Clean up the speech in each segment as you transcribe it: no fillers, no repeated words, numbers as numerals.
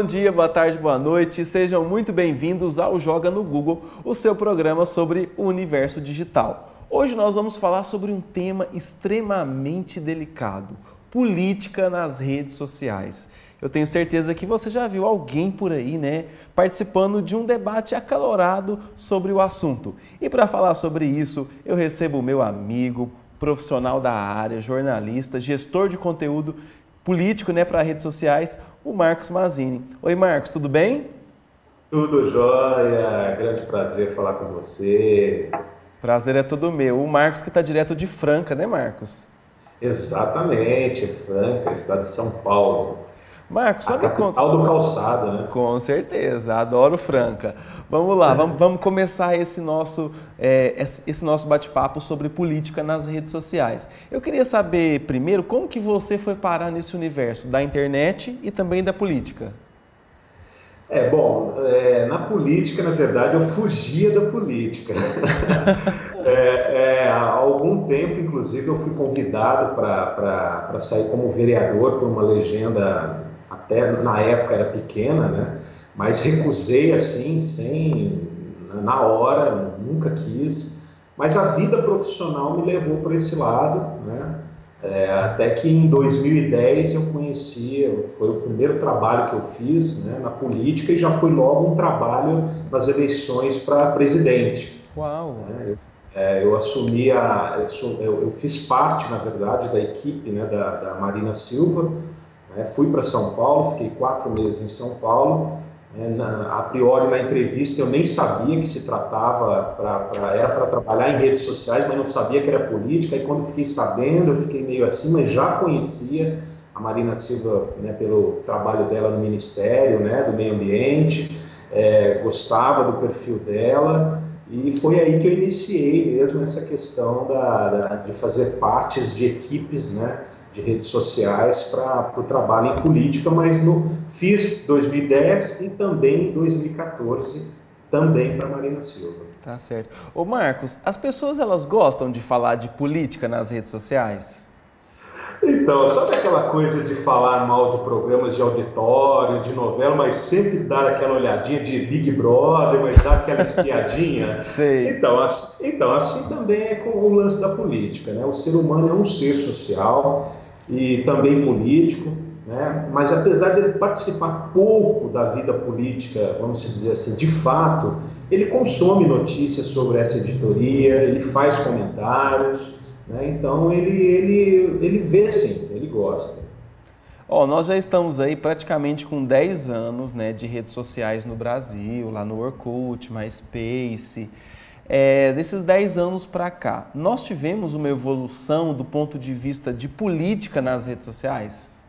Bom dia, boa tarde, boa noite. Sejam muito bem-vindos ao Joga no Google, o seu programa sobre o universo digital. Hoje nós vamos falar sobre um tema extremamente delicado: política nas redes sociais. Eu tenho certeza que você já viu alguém por aí, participando de um debate acalorado sobre o assunto. E para falar sobre isso, eu recebo o meu amigo, profissional da área, jornalista, gestor de conteúdo político, para redes sociais, o Marcos Mazini. Oi, Marcos, tudo bem? Tudo jóia, grande prazer falar com você. Prazer é todo meu. O Marcos que está direto de Franca, né, Marcos? Exatamente, Franca, estado de São Paulo, Marcos, a só me conta. capital do calçado, né? Com certeza, adoro Franca. Vamos lá, vamos começar esse nosso bate-papo sobre política nas redes sociais. Eu queria saber, primeiro, como que você foi parar nesse universo da internet e também da política? Na política, na verdade, eu fugia da política. Há algum tempo, inclusive, eu fui convidado para sair como vereador por uma legenda, até na época era pequena, né? Mas recusei assim, na hora, nunca quis. Mas a vida profissional me levou para esse lado, né? Até que em 2010 eu conheci, foi o primeiro trabalho que eu fiz, né, na política, e já foi logo um trabalho nas eleições para presidente. Uau! Eu assumi eu fiz parte, na verdade, da equipe, né, da Marina Silva, né, fui para São Paulo, fiquei 4 meses em São Paulo. A priori, na entrevista, eu nem sabia que se tratava, era para trabalhar em redes sociais, mas não sabia que era política. E quando fiquei sabendo, eu fiquei meio assim, mas já conhecia a Marina Silva, né, pelo trabalho dela no Ministério, né, do Meio Ambiente, gostava do perfil dela. E foi aí que eu iniciei mesmo essa questão de fazer partes de equipes, né, de redes sociais para o trabalho em política, mas fiz 2010 e também 2014, também para Marina Silva. Tá certo. Ô Marcos, as pessoas elas gostam de falar de política nas redes sociais? Então, sabe aquela coisa de falar mal de programas de auditório, de novela, mas sempre dar aquela olhadinha de Big Brother, mas dar aquela espiadinha? Sei. Assim também é com o lance da política, né? O ser humano é um ser social e também político, né? Mas apesar dele participar pouco da vida política, vamos dizer assim, de fato, ele consome notícias sobre essa editoria, ele faz comentários, né? Então ele vê sim, ele gosta. Nós já estamos aí praticamente com 10 anos, de redes sociais no Brasil, lá no Orkut, MySpace. Desses 10 anos para cá, nós tivemos uma evolução do ponto de vista de política nas redes sociais?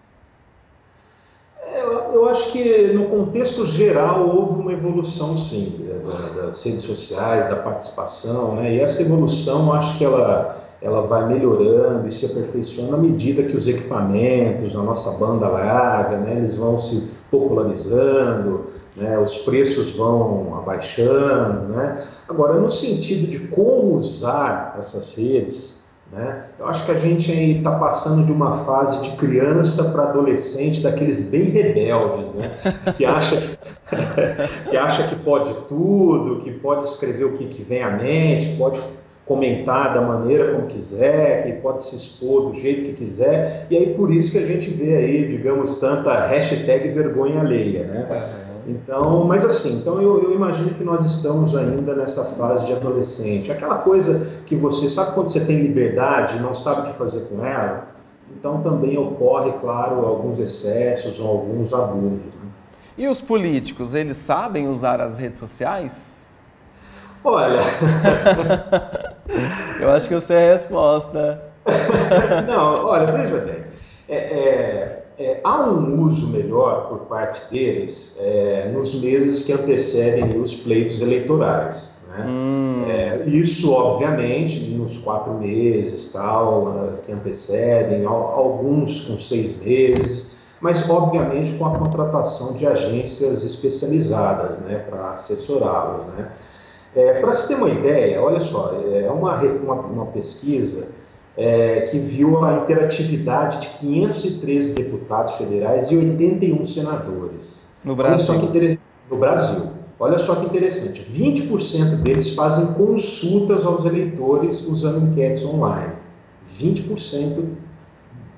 Eu acho que no contexto geral houve uma evolução sim, das redes sociais, da participação, né? E essa evolução eu acho que ela vai melhorando e se aperfeiçoando à medida que os equipamentos, a nossa banda larga, né, eles vão se popularizando, né, os preços vão abaixando, né? Agora, no sentido de como usar essas redes, né, eu acho que a gente está passando de uma fase de criança para adolescente, daqueles bem rebeldes, né, que acha que acha que pode tudo, que pode escrever o que vem à mente, pode comentar da maneira como quiser, que pode se expor do jeito que quiser, e aí por isso que a gente vê aí, digamos, tanta hashtag vergonha alheia, né? Então, mas assim, então eu imagino que nós estamos ainda nessa fase de adolescente, aquela coisa que você sabe quando você tem liberdade e não sabe o que fazer com ela, então também ocorre, claro, alguns excessos ou alguns abusos, né? E os políticos, eles sabem usar as redes sociais? Olha, Eu acho que eu sei a resposta. não, olha, veja bem, há um uso melhor por parte deles nos meses que antecedem os pleitos eleitorais, né? Isso, obviamente, nos 4 meses tal, que antecedem, alguns com 6 meses, mas obviamente com a contratação de agências especializadas, né, para assessorá-los, né? Para se ter uma ideia, olha só, é uma pesquisa que viu a interatividade de 513 deputados federais e 81 senadores. No Brasil. No Brasil. Olha só que interessante, 20% deles fazem consultas aos eleitores usando enquetes online. 20%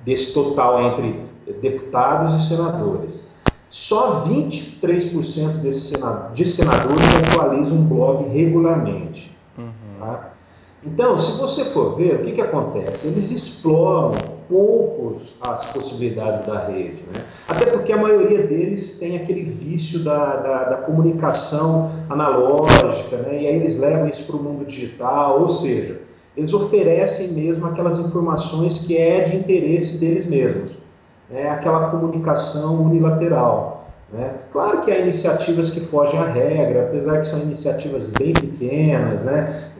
desse total entre deputados e senadores. Só 23% de senadores atualizam um blog regularmente. Tá? Então, se você for ver, o que acontece? Eles exploram poucos as possibilidades da rede, né? Até porque a maioria deles tem aquele vício da comunicação analógica, né? E aí eles levam isso para o mundo digital, ou seja, eles oferecem mesmo aquelas informações que é de interesse deles mesmos, né? Aquela comunicação unilateral, né? Claro que há iniciativas que fogem à regra, apesar que são iniciativas bem pequenas, né?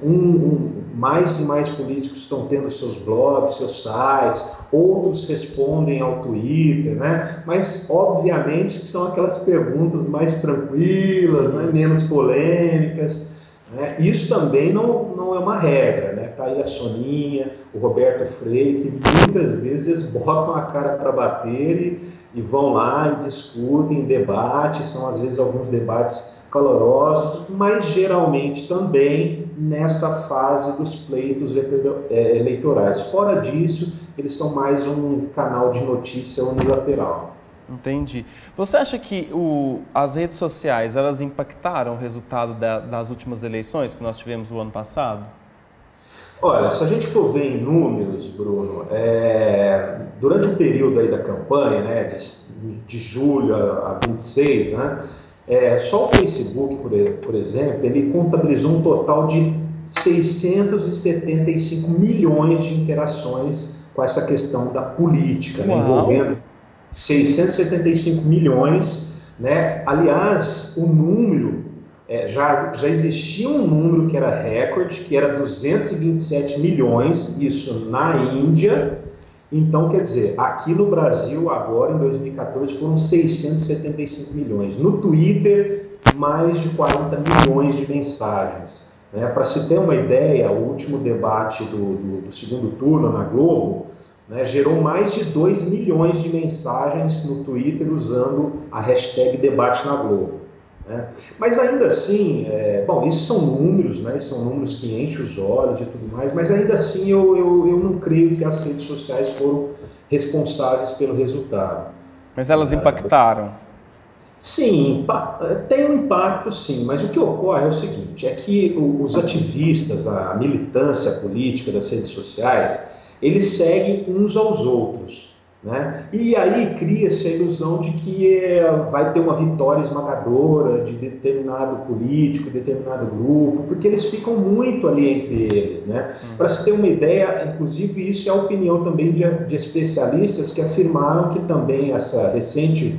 Mais e mais políticos estão tendo seus blogs, seus sites, outros respondem ao Twitter, né? Mas obviamente que são aquelas perguntas mais tranquilas, né? Menos polêmicas, né? Isso também não é uma regra, né? Tá aí a Soninha, o Roberto Freire, que muitas vezes botam a cara para bater e vão lá e discutem, debatem, são às vezes alguns debates calorosos, mas geralmente também nessa fase dos pleitos eleitorais. Fora disso, eles são mais um canal de notícia unilateral. Entendi. Você acha que as redes sociais, elas impactaram o resultado das últimas eleições que nós tivemos no ano passado? Olha, se a gente for ver em números, Bruno, durante o período aí da campanha, né, de julho a 26, né, só o Facebook, por exemplo, ele contabilizou um total de 675 milhões de interações com essa questão da política, né, envolvendo 675 milhões, né? Aliás, o número, já existia um número que era recorde, que era 227 milhões, isso na Índia. Então, quer dizer, aqui no Brasil, agora em 2014, foram 675 milhões. No Twitter, mais de 40 milhões de mensagens. Né? Para se ter uma ideia, o último debate do segundo turno na Globo, né, gerou mais de 2 milhões de mensagens no Twitter usando a hashtag debate na Globo. Né? Mas ainda assim, bom, isso são números, né? São números que enchem os olhos e tudo mais, mas ainda assim eu não creio que as redes sociais foram responsáveis pelo resultado. Mas elas impactaram? Sim, tem um impacto sim, mas o que ocorre é o seguinte, é que os ativistas, a militância política das redes sociais, eles seguem uns aos outros. Né? E aí cria-se a ilusão de que vai ter uma vitória esmagadora de determinado político, determinado grupo, porque eles ficam muito ali entre eles. Né? Para se ter uma ideia, inclusive isso é a opinião também de especialistas que afirmaram que também essa recente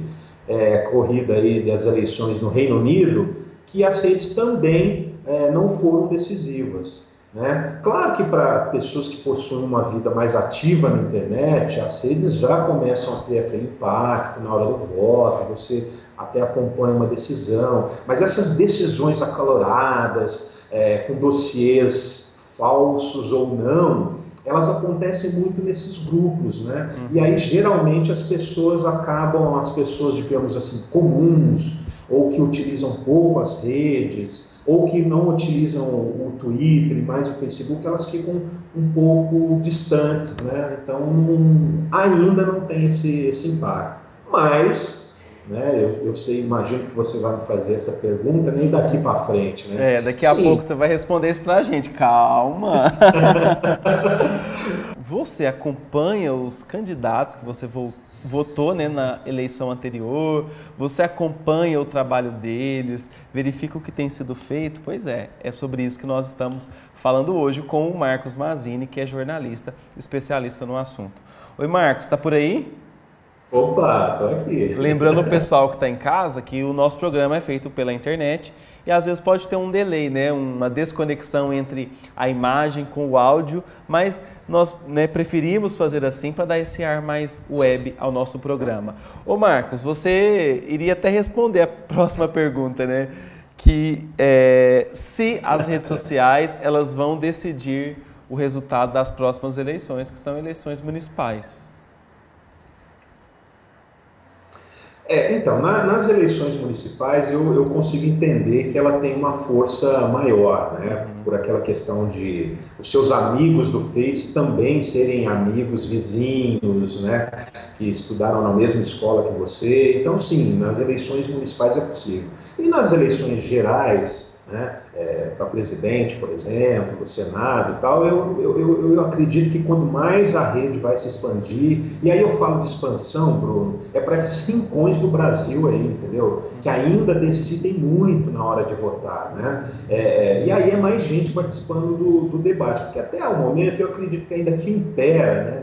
corrida aí das eleições no Reino Unido, que as redes também não foram decisivas. Né? Claro que para pessoas que possuem uma vida mais ativa na internet, as redes já começam a ter aquele impacto na hora do voto, você até acompanha uma decisão, mas essas decisões acaloradas, com dossiês falsos ou não, elas acontecem muito nesses grupos, né? E aí geralmente as pessoas, digamos assim, comuns, ou que utilizam pouco as redes, ou que não utilizam o Twitter e mais o Facebook, elas ficam um pouco distantes, né? Então, ainda não tem esse impacto. Mas, né, eu imagino que você vai me fazer essa pergunta nem daqui para frente, né? Daqui a pouco você vai responder isso para a gente. Calma! Você acompanha os candidatos que você votou, né, na eleição anterior, você acompanha o trabalho deles, verifica o que tem sido feito? Pois é sobre isso que nós estamos falando hoje com o Marcos Mazzini, que é jornalista, especialista no assunto. Oi, Marcos, está por aí? Opa, estou aqui. Lembrando o pessoal que está em casa que o nosso programa é feito pela internet e às vezes pode ter um delay, né? Uma desconexão entre a imagem com o áudio, mas nós, né, preferimos fazer assim para dar esse ar mais web ao nosso programa. Ô Marcos, você iria até responder a próxima pergunta, né? Que se as redes sociais elas vão decidir o resultado das próximas eleições, que são eleições municipais. Então, nas eleições municipais eu consigo entender que ela tem uma força maior, né? Uhum. Por aquela questão de os seus amigos do Face também serem amigos vizinhos, né? Que estudaram na mesma escola que você. Então, sim, nas eleições municipais é possível. E nas eleições gerais, né? Para presidente, por exemplo, Senado e tal, eu acredito que quanto mais a rede vai se expandir, e aí eu falo de expansão, Bruno, é para esses rincões do Brasil aí, entendeu? Que ainda decidem muito na hora de votar, né? E aí é mais gente participando do debate, porque até o momento eu acredito que ainda que impera, né,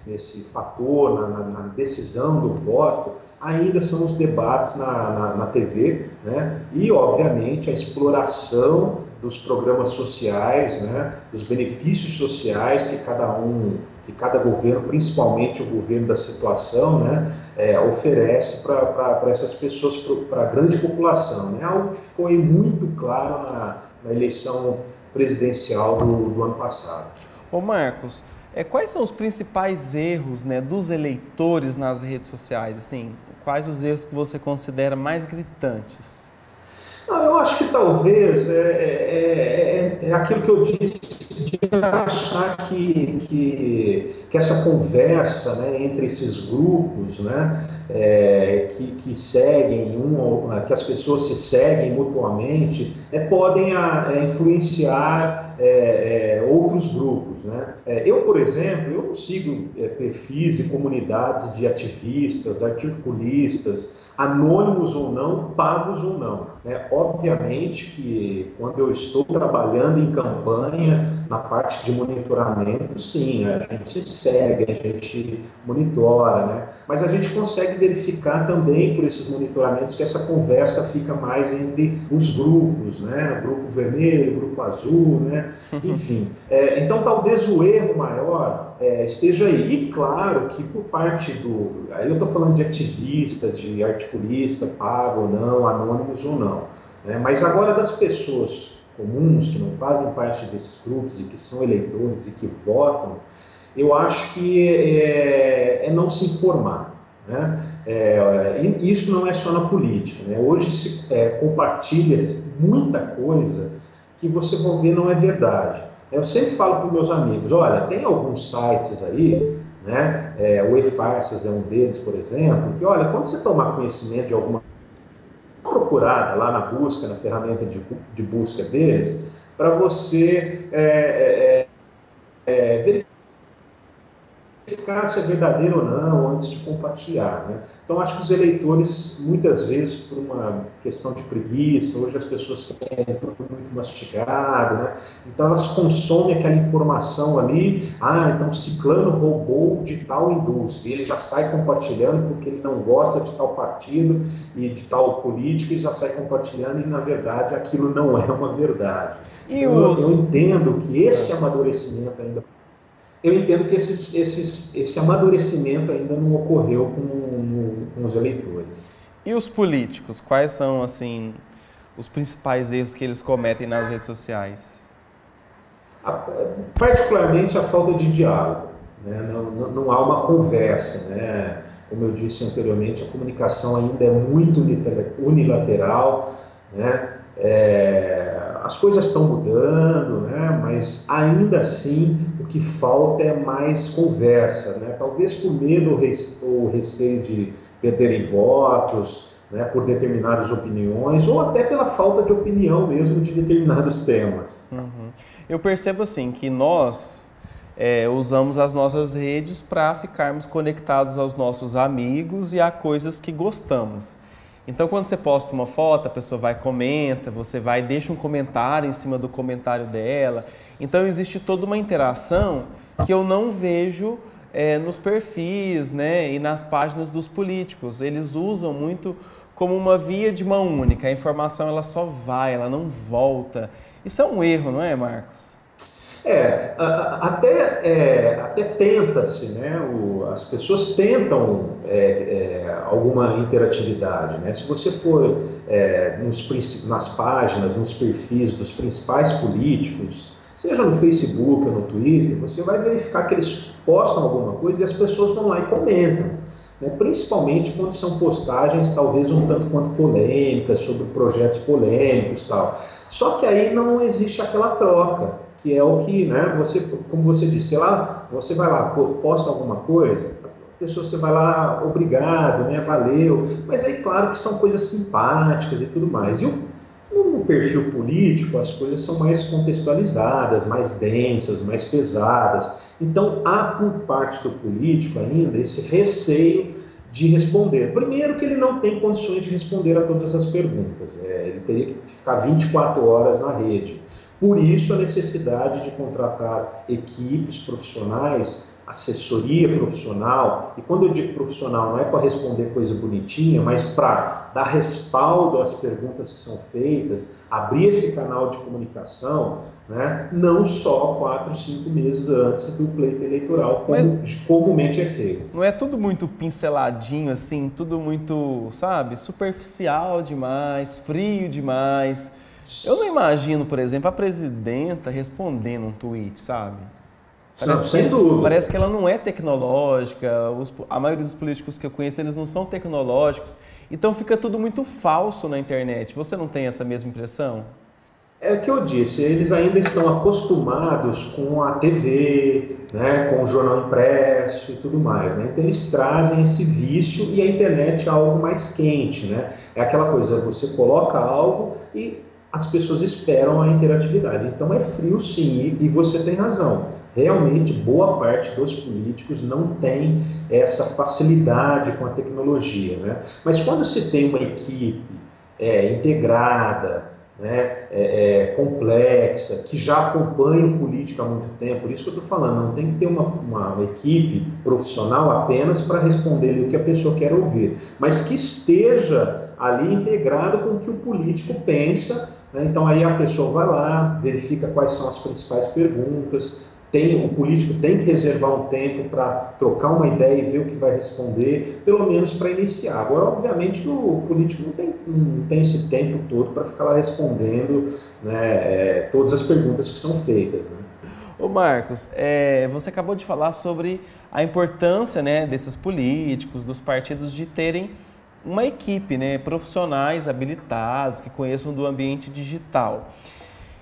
nesse fator, na decisão do voto, ainda são os debates na TV, né? E, obviamente, a exploração dos programas sociais, né? Dos benefícios sociais que cada governo, principalmente o governo da situação, né? Oferece para essas pessoas, para a grande população, né? Algo que ficou aí muito claro na eleição presidencial do ano passado. Ô Marcos, quais são os principais erros, né, dos eleitores nas redes sociais? Assim, quais os erros que você considera mais gritantes? Não, eu acho que talvez é aquilo que eu disse, de achar que essa conversa, né, entre esses grupos, né, que seguem, que as pessoas se seguem mutuamente, podem influenciar outros grupos. Né? Eu, por exemplo, eu não sigo perfis e comunidades de ativistas, articulistas, anônimos ou não, pagos ou não. Né? Obviamente que quando eu estou trabalhando em campanha, na parte de monitoramento, sim, a gente segue, a gente monitora, né? Mas a gente consegue verificar também por esses monitoramentos que essa conversa fica mais entre os grupos, né? Grupo vermelho, grupo azul, né? Enfim, então talvez o erro maior esteja aí. E claro que por parte aí eu estou falando de ativista, de articulista, pago ou não, anônimos ou não, né? Mas agora das pessoas comuns, que não fazem parte desses grupos e que são eleitores e que votam, eu acho que não se informar. Né? E isso não é só na política. Né? Hoje se compartilha muita coisa que você vai ver não é verdade. Eu sempre falo para os meus amigos, olha, tem alguns sites aí, né? O eFarsas é um deles, por exemplo, que olha, quando você tomar conhecimento de alguma procurada lá na busca, na ferramenta de busca deles, para você verificar se é verdadeiro ou não antes de compartilhar. Né? Então, acho que os eleitores, muitas vezes, por uma questão de preguiça, hoje as pessoas querem tudo muito mastigado, né? Então elas consomem aquela informação ali, então ciclano roubou de tal indústria, ele já sai compartilhando porque ele não gosta de tal partido e de tal política e já sai compartilhando e, na verdade, aquilo não é uma verdade. Então, eu entendo que esse amadurecimento ainda... Eu entendo que esse amadurecimento ainda não ocorreu com os eleitores. E os políticos, quais são, assim, os principais erros que eles cometem nas redes sociais? Particularmente a falta de diálogo. Né? Não há uma conversa. Né? Como eu disse anteriormente, a comunicação ainda é muito unilateral. Né? As coisas estão mudando, né? Mas ainda assim o que falta é mais conversa, né? Talvez por medo ou receio de perderem votos, né? Por determinadas opiniões ou até pela falta de opinião mesmo de determinados temas. Uhum. Eu percebo assim que nós usamos as nossas redes para ficarmos conectados aos nossos amigos e a coisas que gostamos. Então, quando você posta uma foto, a pessoa vai e comenta, você vai e deixa um comentário em cima do comentário dela. Então, existe toda uma interação que eu não vejo nos perfis, né, e nas páginas dos políticos. Eles usam muito como uma via de mão única. A informação ela só vai, ela não volta. Isso é um erro, não é, Marcos? Até tenta-se, né? As pessoas tentam alguma interatividade, né? Se você for nas páginas, nos perfis dos principais políticos, seja no Facebook ou no Twitter, você vai verificar que eles postam alguma coisa e as pessoas vão lá e comentam. né? Principalmente quando são postagens talvez um tanto quanto polêmicas, sobre projetos polêmicos e tal. Só que aí não existe aquela troca, que é o que, né, você, como você disse, sei lá, você vai lá, posta alguma coisa, a pessoa, você vai lá, obrigado, né, valeu, mas aí claro que são coisas simpáticas e tudo mais. E no perfil político, as coisas são mais contextualizadas, mais densas, mais pesadas. Então, há por parte do político ainda esse receio de responder. Primeiro que ele não tem condições de responder a todas as perguntas. Ele teria que ficar 24 horas na rede. Por isso, a necessidade de contratar equipes profissionais, assessoria profissional, e quando eu digo profissional não é para responder coisa bonitinha, mas para dar respaldo às perguntas que são feitas, abrir esse canal de comunicação, né? Não só 4, 5 meses antes do pleito eleitoral, como comumente é feito. Não é tudo muito pinceladinho assim, tudo muito, sabe, superficial demais, frio demais. Eu não imagino, por exemplo, a presidenta respondendo um tweet, sabe? Sem dúvida. Parece que ela não é tecnológica, a maioria dos políticos que eu conheço, eles não são tecnológicos, então fica tudo muito falso na internet. Você não tem essa mesma impressão? É o que eu disse, eles ainda estão acostumados com a TV, né, com o jornal impresso e tudo mais, né? Então eles trazem esse vício e a internet é algo mais quente, né? É aquela coisa, você coloca algo e as pessoas esperam a interatividade. Então é frio sim, e você tem razão. Realmente, boa parte dos políticos não tem essa facilidade com a tecnologia, né? Mas quando se tem uma equipe integrada, né, complexa, que já acompanha o político há muito tempo, por isso que eu estou falando, não tem que ter uma equipe profissional apenas para responder o que a pessoa quer ouvir, mas que esteja ali integrado com o que o político pensa, né? Então aí a pessoa vai lá, verifica quais são as principais perguntas, o político tem que reservar um tempo para trocar uma ideia e ver o que vai responder, pelo menos para iniciar. Agora, obviamente, o político não tem esse tempo todo para ficar lá respondendo, né, todas as perguntas que são feitas, né? Ô Marcos, você acabou de falar sobre a importância, né, desses políticos, dos partidos, de terem uma equipe, né, profissionais habilitados, que conheçam do ambiente digital.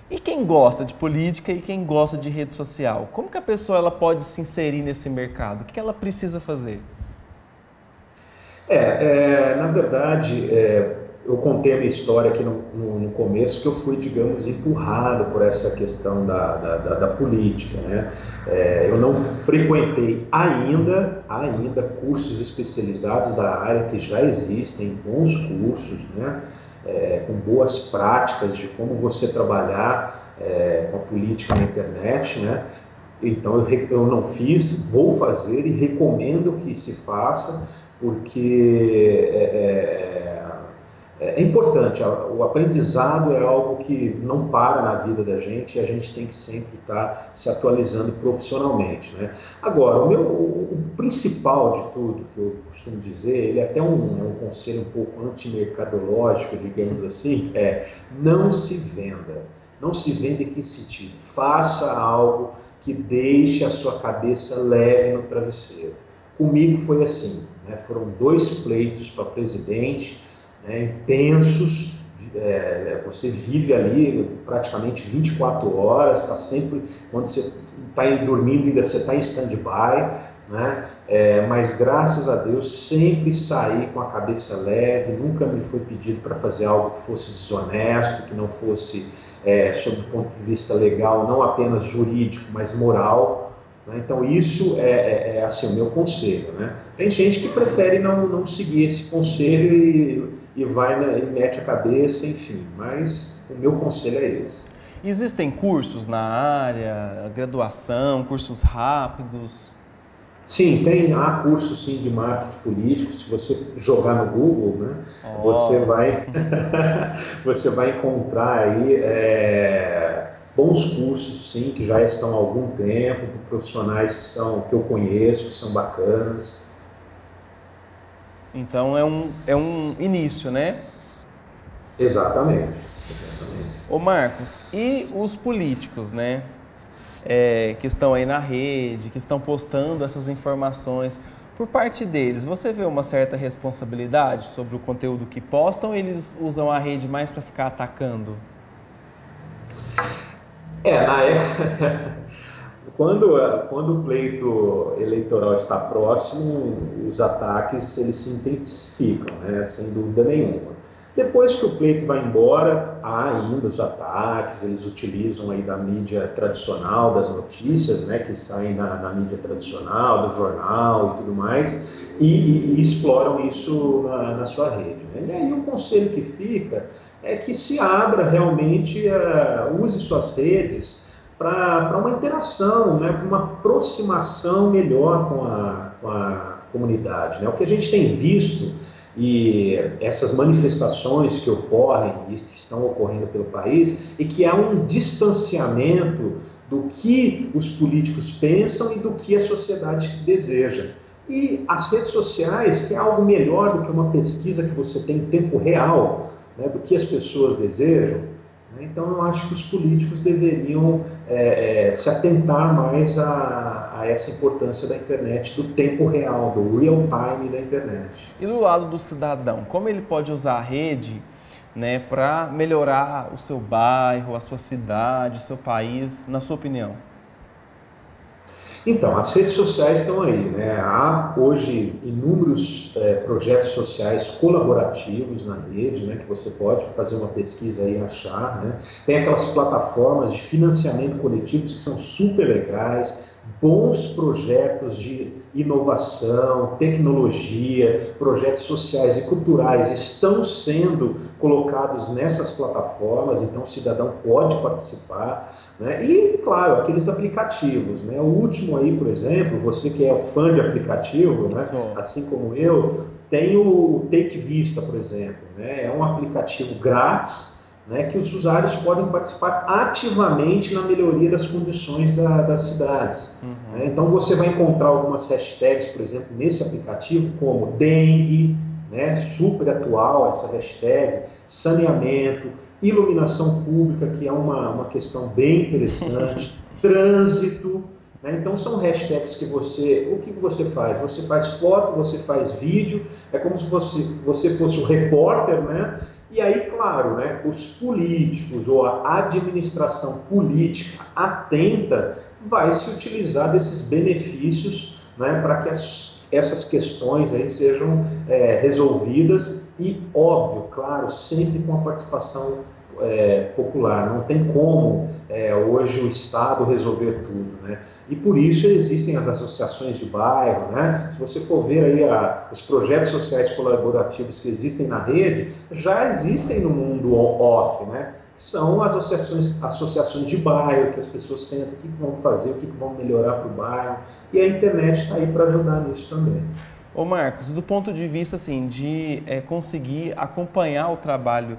E quem gosta de política e quem gosta de rede social? Como que a pessoa ela pode se inserir nesse mercado? O que ela precisa fazer? Na verdade, eu contei a minha história aqui no começo, que eu fui, digamos, empurrado por essa questão da política, né? Eu não frequentei ainda cursos especializados da área, que já existem bons cursos, né? Com boas práticas de como você trabalhar com a política na internet, né? Então eu não fiz, vou fazer e recomendo que se faça, porque é importante. O aprendizado é algo que não para na vida da gente e a gente tem que sempre estar se atualizando profissionalmente, né? Agora, o principal de tudo, que eu costumo dizer, ele é até um conselho um pouco antimercadológico, digamos assim, não se venda. Não se venda em que sentido? Faça algo que deixe a sua cabeça leve no travesseiro. Comigo foi assim, né? Foram 2 pleitos para presidente, né, intensos, você vive ali praticamente 24 horas, está sempre, quando você está dormindo ainda você está em stand-by, né? Mas graças a Deus sempre saí com a cabeça leve, nunca me foi pedido para fazer algo que fosse desonesto, que não fosse, sob o ponto de vista legal, não apenas jurídico, mas moral, né? Então isso é assim, o meu conselho, né? Tem gente que prefere não seguir esse conselho e vai, né, e mete a cabeça, enfim, mas o meu conselho é esse. Existem cursos na área, graduação, cursos rápidos? Sim, há cursos sim de marketing político. Se você jogar no Google, né, você vai encontrar aí bons cursos sim, que já estão há algum tempo, por profissionais que eu conheço, que são bacanas. Então é um início, né? Exatamente. Ô Marcos, e os políticos, né? Que estão aí na rede, que estão postando essas informações, Por parte deles, você vê uma certa responsabilidade sobre o conteúdo que postam ou eles usam a rede mais para ficar atacando? Na época, quando o pleito eleitoral está próximo, os ataques eles se intensificam, né, sem dúvida nenhuma. Depois que o pleito vai embora, há ainda os ataques, eles utilizam aí da mídia tradicional, das notícias, né, que saem na mídia tradicional, do jornal e tudo mais, e exploram isso na sua rede, né? E aí o conselho que fica é que se abra realmente, use suas redes para uma interação, né, para uma aproximação melhor com a comunidade, né? O que a gente tem visto e essas manifestações que ocorrem e que estão ocorrendo pelo país e que há um distanciamento do que os políticos pensam e do que a sociedade deseja. E as redes sociais, que é algo melhor do que uma pesquisa que você tem em tempo real, né, do que as pessoas desejam. Então, eu acho que os políticos deveriam se atentar mais a essa importância da internet, do tempo real, do real time da internet. E do lado do cidadão, como ele pode usar a rede, né, para melhorar o seu bairro, a sua cidade, o seu país, na sua opinião? Então, as redes sociais estão aí, né? Há hoje inúmeros projetos sociais colaborativos na rede, né? Que você pode fazer uma pesquisa aí e achar, né? Tem aquelas plataformas de financiamento coletivos que são super legais, bons projetos de inovação, tecnologia, projetos sociais e culturais estão sendo colocados nessas plataformas, então o cidadão pode participar, né? E, claro, aqueles aplicativos, né? O último aí, por exemplo, você que é fã de aplicativo, né? Assim como eu, tem o Take Vista, por exemplo, né? É um aplicativo grátis, né, que os usuários podem participar ativamente na melhoria das condições das cidades. Né? Então você vai encontrar algumas hashtags, por exemplo, nesse aplicativo, como dengue, né, super atual essa hashtag, saneamento, iluminação pública, que é uma questão bem interessante, trânsito. Né? Então são hashtags que o que você faz? Você faz foto, você faz vídeo, é como se você fosse o repórter, né? E aí, claro, né, os políticos ou a administração política atenta vai se utilizar desses benefícios, né, para que essas questões aí sejam resolvidas e, óbvio, claro, sempre com a participação popular. Não tem como hoje o Estado resolver tudo, né? E por isso existem as associações de bairro, né? Se você for ver aí os projetos sociais colaborativos que existem na rede, já existem no mundo off, né? São as associações de bairro, que as pessoas sentam o que vão fazer, o que vão melhorar para o bairro, e a internet está aí para ajudar nisso também. Ô Marcos, do ponto de vista assim, de conseguir acompanhar o trabalho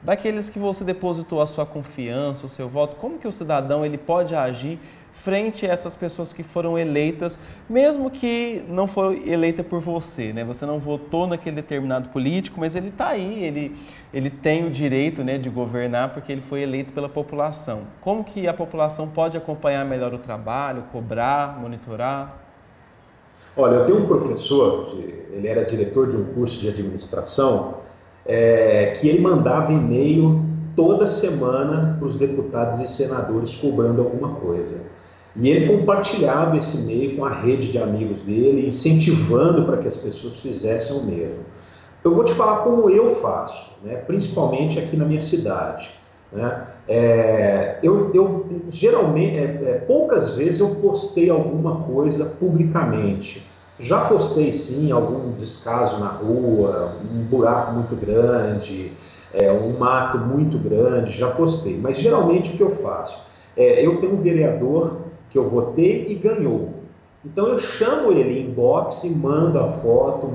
daqueles que você depositou a sua confiança, o seu voto, como que o cidadão ele pode agir frente a essas pessoas que foram eleitas, mesmo que não foi eleita por você, né? Você não votou naquele determinado político, mas ele está aí, ele tem o direito, né, de governar porque ele foi eleito pela população. Como que a população pode acompanhar melhor o trabalho, cobrar, monitorar? Olha, eu tenho um professor, ele era diretor de um curso de administração, que ele mandava e-mail toda semana para os deputados e senadores cobrando alguma coisa. E ele compartilhava esse e-mail com a rede de amigos dele, incentivando para que as pessoas fizessem o mesmo. Eu vou te falar como eu faço, né? Principalmente aqui na minha cidade. Né? Eu geralmente, poucas vezes eu postei alguma coisa publicamente. Já postei sim algum descaso na rua, um buraco muito grande, um mato muito grande, já postei. Mas geralmente o que eu faço? Eu tenho um vereador que eu votei e ganhou. Então eu chamo ele em inbox e mando a foto,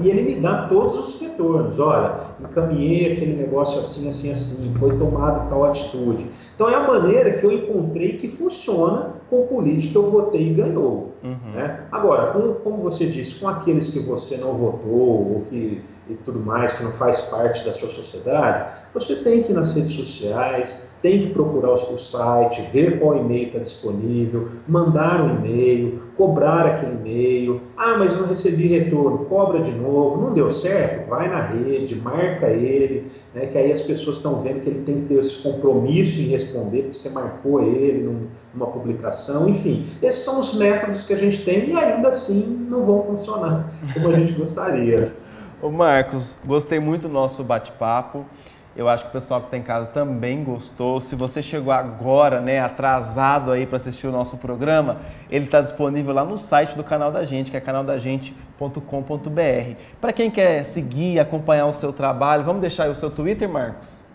e ele me dá todos os retornos. Olha, encaminhei aquele negócio assim, assim, assim, foi tomada tal atitude. Então é a maneira que eu encontrei que funciona com o político que eu votei e ganhou. Né? Agora, como você disse, com aqueles que você não votou ou que e tudo mais, que não faz parte da sua sociedade, você tem que ir nas redes sociais, tem que procurar o site, ver qual e-mail está disponível, mandar um e-mail, cobrar aquele e-mail. Ah, mas não recebi retorno, cobra de novo, não deu certo? Vai na rede, marca ele, né, que aí as pessoas estão vendo que ele tem que ter esse compromisso em responder, porque você marcou ele numa publicação, enfim. Esses são os métodos que a gente tem e ainda assim não vão funcionar como a gente gostaria. Ô Marcos, gostei muito do nosso bate-papo. Eu acho que o pessoal que está em casa também gostou. Se você chegou agora, né, atrasado aí para assistir o nosso programa, ele está disponível lá no site do canal da gente, que é canaldagente.com.br. Para quem quer seguir, acompanhar o seu trabalho, vamos deixar aí o seu Twitter, Marcos?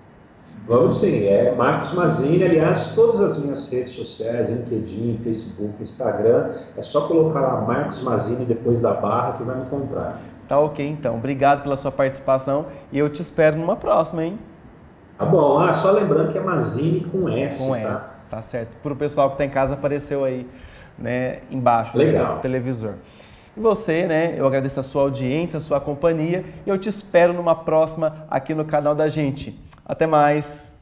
Vamos sim, é Marcos Mazzini. Aliás, todas as minhas redes sociais, LinkedIn, Facebook, Instagram, é só colocar lá Marcos Mazzini depois da barra que vai me encontrar. Tá ok, então. Obrigado pela sua participação e eu te espero numa próxima, hein? Tá bom. Só lembrando que é Mazzini com S, com tá? S, tá certo. Para o pessoal que está em casa, apareceu aí, né, embaixo Legal. do seu televisor. E você, né, eu agradeço a sua audiência, a sua companhia e eu te espero numa próxima aqui no canal da gente. Até mais!